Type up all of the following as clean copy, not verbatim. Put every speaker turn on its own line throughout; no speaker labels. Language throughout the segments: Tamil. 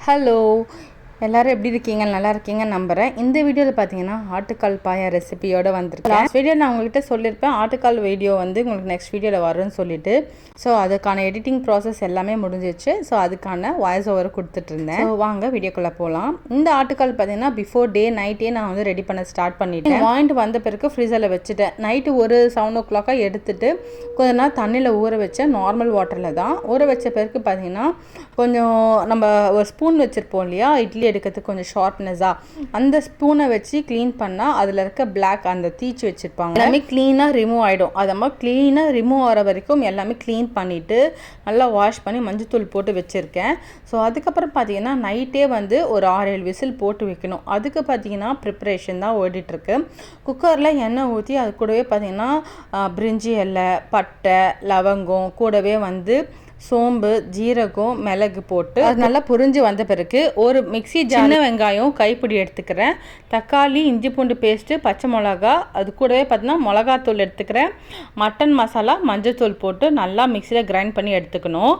ஹலோ எல்லாரும் எப்படி இருக்கீங்க? நல்லா இருக்கீங்க நம்புகிறேன். இந்த வீடியோவில் பார்த்தீங்கன்னா ஆட்டுக்கால் பாயா ரெசிபியோடு வந்திருக்கேன். லாஸ்ட் வீடியோ நான் உங்கள்கிட்ட சொல்லியிருப்பேன் ஆட்டுக்கால் வீடியோ வந்து உங்களுக்கு நெக்ஸ்ட் வீடியோவில் வரும்னு சொல்லிட்டு. ஸோ அதுக்கான எடிட்டிங் ப்ராசஸ் எல்லாமே முடிஞ்சிச்சு. ஸோ அதுக்கான வாய்ஸ் ஓவர் கொடுத்துட்டு இருந்தேன். ஸோ வாங்க வீடியோக்குள்ளே போகலாம். இந்த ஆட்டுக்கால் பார்த்தீங்கன்னா பிஃபோர் டே நைட்டே நான் வந்து ரெடி பண்ண ஸ்டார்ட் பண்ணிட்டேன். வாங்கிட்டு வந்த பிறகு ஃப்ரீசரில் வச்சுட்டேன். நைட்டு ஒரு 7 o'clock எடுத்துட்டு கொஞ்ச நேரம் தண்ணியில் ஊற வச்சேன். நார்மல் வாட்டரில் தான் ஊற வச்ச பிறகு பார்த்தீங்கன்னா கொஞ்சம் நம்ம ஒரு ஸ்பூன் வச்சுருப்போம் இல்லையா, இட்லி எடுக்கிறதுக்கு கொஞ்சம் ஷார்ப்னஸாக, அந்த ஸ்பூனை வச்சு க்ளீன் பண்ணால் அதில் இருக்க பிளாக் அந்த தீச்சு வச்சுருப்பாங்க எல்லாமே க்ளீனாக ரிமூவ் ஆகிடும். அதை மாதிரி க்ளீனாக ரிமூவ் ஆகிற வரைக்கும் எல்லாமே க்ளீன் பண்ணிவிட்டு நல்லா வாஷ் பண்ணி மஞ்சத்தூள் போட்டு வச்சுருக்கேன். ஸோ அதுக்கப்புறம் பார்த்தீங்கன்னா நைட்டே வந்து ஒரு 6-7 விசில் போட்டு வைக்கணும். அதுக்கு பார்த்தீங்கன்னா ப்ரிப்ரேஷன் தான் ஓடிட்டுருக்கு. குக்கரில் எண்ணெய் ஊற்றி அது கூடவே பார்த்தீங்கன்னா பிரிஞ்சி இலை, பட்டை, லவங்கம், கூடவே வந்து சோம்பு, ஜீரகம், மிளகு போட்டு அது நல்லா புரிஞ்சு வந்த பிறகு ஒரு மிக்ஸி சின்ன வெங்காயம் கைப்பிடி எடுத்துக்கிறேன், தக்காளி, இஞ்சி பூண்டு பேஸ்ட்டு, பச்சை மிளகா, அது கூடவே பார்த்தீங்கன்னா மிளகாத்தூள் எடுத்துக்கிறேன், மட்டன் மசாலா, மஞ்சத்தூள் போட்டு நல்லா மிக்ஸியில் கிரைண்ட் பண்ணி எடுத்துக்கணும்.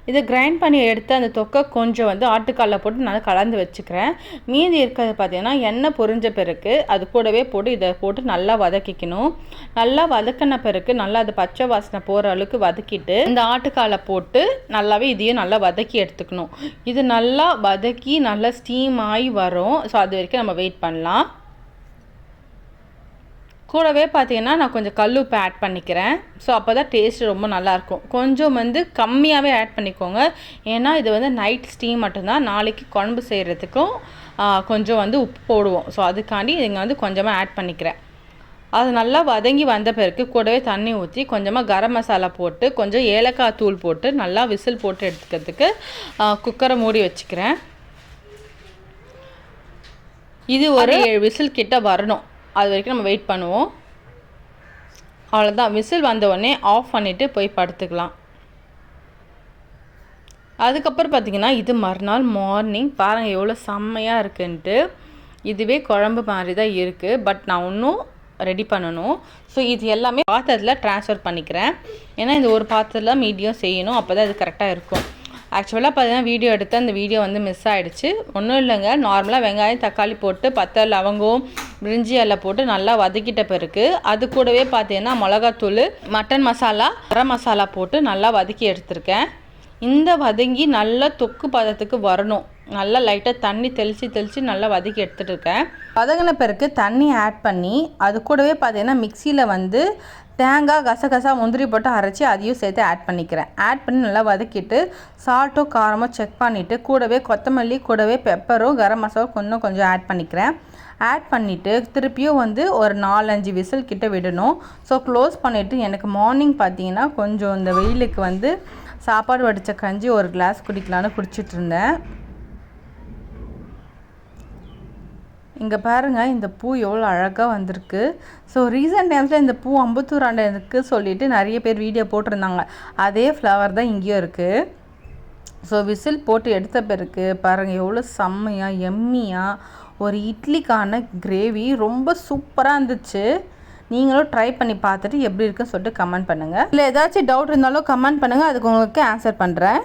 இதை கிரைண்ட் பண்ணி எடுத்து அந்த தொக்கை கொஞ்சம் வந்து ஆட்டுக்காலில் போட்டு நல்லா கலந்து வச்சுக்கிறேன். மீதி இருக்கிறது பார்த்தீங்கன்னா எண்ணெய் பொரிஞ்ச பிறகு அது கூடவே போட்டு இதை போட்டு நல்லா வதக்கிக்கணும். நல்லா வதக்கின பிறகு நல்லா அது பச்சை வாசனை போகிற அளவுக்கு வதக்கிட்டு இந்த ஆட்டுக்காலை போட்டு நல்லாவே இதையும் நல்லா வதக்கி எடுத்துக்கணும். இது நல்லா வதக்கி நல்லா ஸ்டீம் ஆகி வரும். ஸோ அது வரைக்கும் நம்ம வெயிட் பண்ணலாம். கூடவே பார்த்தீங்கன்னா நான் கொஞ்சம் கல்லுப்பு ஆட் பண்ணிக்கிறேன். ஸோ அப்போ தான் டேஸ்ட் ரொம்ப நல்லாயிருக்கும். கொஞ்சம் வந்து கம்மியாகவே ஆட் பண்ணிக்கோங்க. ஏன்னா இது வந்து நைட் ஸ்டீம் மட்டும்தான், நாளைக்கு குழம்பு செய்கிறதுக்கும் கொஞ்சம் வந்து உப்பு போடுவோம். ஸோ அதுக்காண்டி இங்கே வந்து கொஞ்சமாக ஆட் பண்ணிக்கிறேன். அது நல்லா வதங்கி வந்த பிறகு கூடவே தண்ணி ஊற்றி கொஞ்சமாக கரம் மசாலா போட்டு கொஞ்சம் ஏலக்காய் தூள் போட்டு நல்லா விசில் போட்டு எடுத்துக்கிறதுக்கு குக்கரை மூடி வச்சுக்கிறேன். இது ஒரு 7 விசில் கிட்ட வரணும். அது வரைக்கும் நம்ம வெயிட் பண்ணுவோம். அவ்வளோதான், விசில் வந்தவுடனே ஆஃப் பண்ணிவிட்டு போய் படுத்துக்கலாம். அதுக்கப்புறம் பார்த்திங்கன்னா இது மறுநாள் மார்னிங் பாருங்கள் எவ்வளோ செம்மையாக இருக்குன்ட்டு. இதுவே குழம்பு மாதிரி தான் இருக்குது, பட் நான் இன்னும் ரெடி பண்ணணும். ஸோ இது எல்லாமே பாத்திரத்தில் ட்ரான்ஸ்ஃபர் பண்ணிக்கிறேன். ஏன்னா இந்த ஒரு பாத்திரத்தில் மீடியம் செய்யணும், அப்போ தான் அது கரெக்டாக இருக்கும். ஆக்சுவலாக பார்த்தீங்கன்னா வீடியோ எடுத்து அந்த வீடியோ வந்து மிஸ் ஆகிடுச்சு. ஒன்றும் இல்லைங்க, நார்மலாக வெங்காயம் தக்காளி போட்டு பட்டை லவங்கம் பிரிஞ்சி இலை போட்டு நல்லா வதக்கிட்ட பிறகு அது கூடவே பார்த்தீங்கன்னா மிளகாத்தூள், மட்டன் மசாலா, கரம் மசாலா போட்டு நல்லா வதக்கி எடுத்திருக்கேன். இந்த வதங்கி நல்லா தொக்கு பதத்துக்கு வரணும். நல்லா லைட்டாக தண்ணி தெளித்து நல்லா வதக்கி எடுத்துகிட்டு இருக்கேன். வதங்கின பிறகு தண்ணி ஆட் பண்ணி அது கூடவே பார்த்தீங்கன்னா மிக்சியில் வந்து தேங்காய், கசகசா, முந்திரி போட்டு அரைச்சி அதையும் சேர்த்து ஆட் பண்ணிக்கிறேன். ஆட் பண்ணி நல்லா வதக்கிட்டு சால்ட்டோ காரமோ செக் பண்ணிவிட்டு கூடவே கொத்தமல்லி, கூடவே பெப்பரும் கரம் மசாலா கொஞ்சம் ஆட் பண்ணிக்கிறேன். ஆட் பண்ணிவிட்டு திருப்பியும் வந்து ஒரு 4-5 விசில் கிட்ட விடணும். ஸோ க்ளோஸ் பண்ணிவிட்டு எனக்கு மார்னிங் பார்த்தீங்கன்னா கொஞ்சம் இந்த வெயிலுக்கு வந்து சாப்பாடு வடித்த கஞ்சி ஒரு கிளாஸ் குடிக்கலான்னு குடிச்சிட்டு இருந்தேன். இங்கே பாருங்கள் இந்த பூ எவ்வளோ அழகாக வந்திருக்கு. ஸோ ரீசெண்ட் டைம்ஸில் இந்த பூ அம்பத்தூர் ஆண்டை இருக்குது சொல்லிவிட்டு நிறைய பேர் வீடியோ போட்டிருந்தாங்க. அதே ஃப்ளவர் தான் இங்கேயும் இருக்குது. ஸோ விசில் போட்டு எடுத்த பிறகு பாருங்கள் எவ்வளோ செம்மையாக எம்மியாக ஒரு இட்லிக்கான கிரேவி ரொம்ப சூப்பராக இருந்துச்சு. நீங்களும் ட்ரை பண்ணி பார்த்துட்டு எப்படி இருக்குன்னு சொல்லிட்டு கமெண்ட் பண்ணுங்கள். இல்லை ஏதாச்சும் டவுட் இருந்தாலும் கமெண்ட் பண்ணுங்கள், அதுக்கு உங்களுக்கு ஆன்சர் பண்ணுறேன்.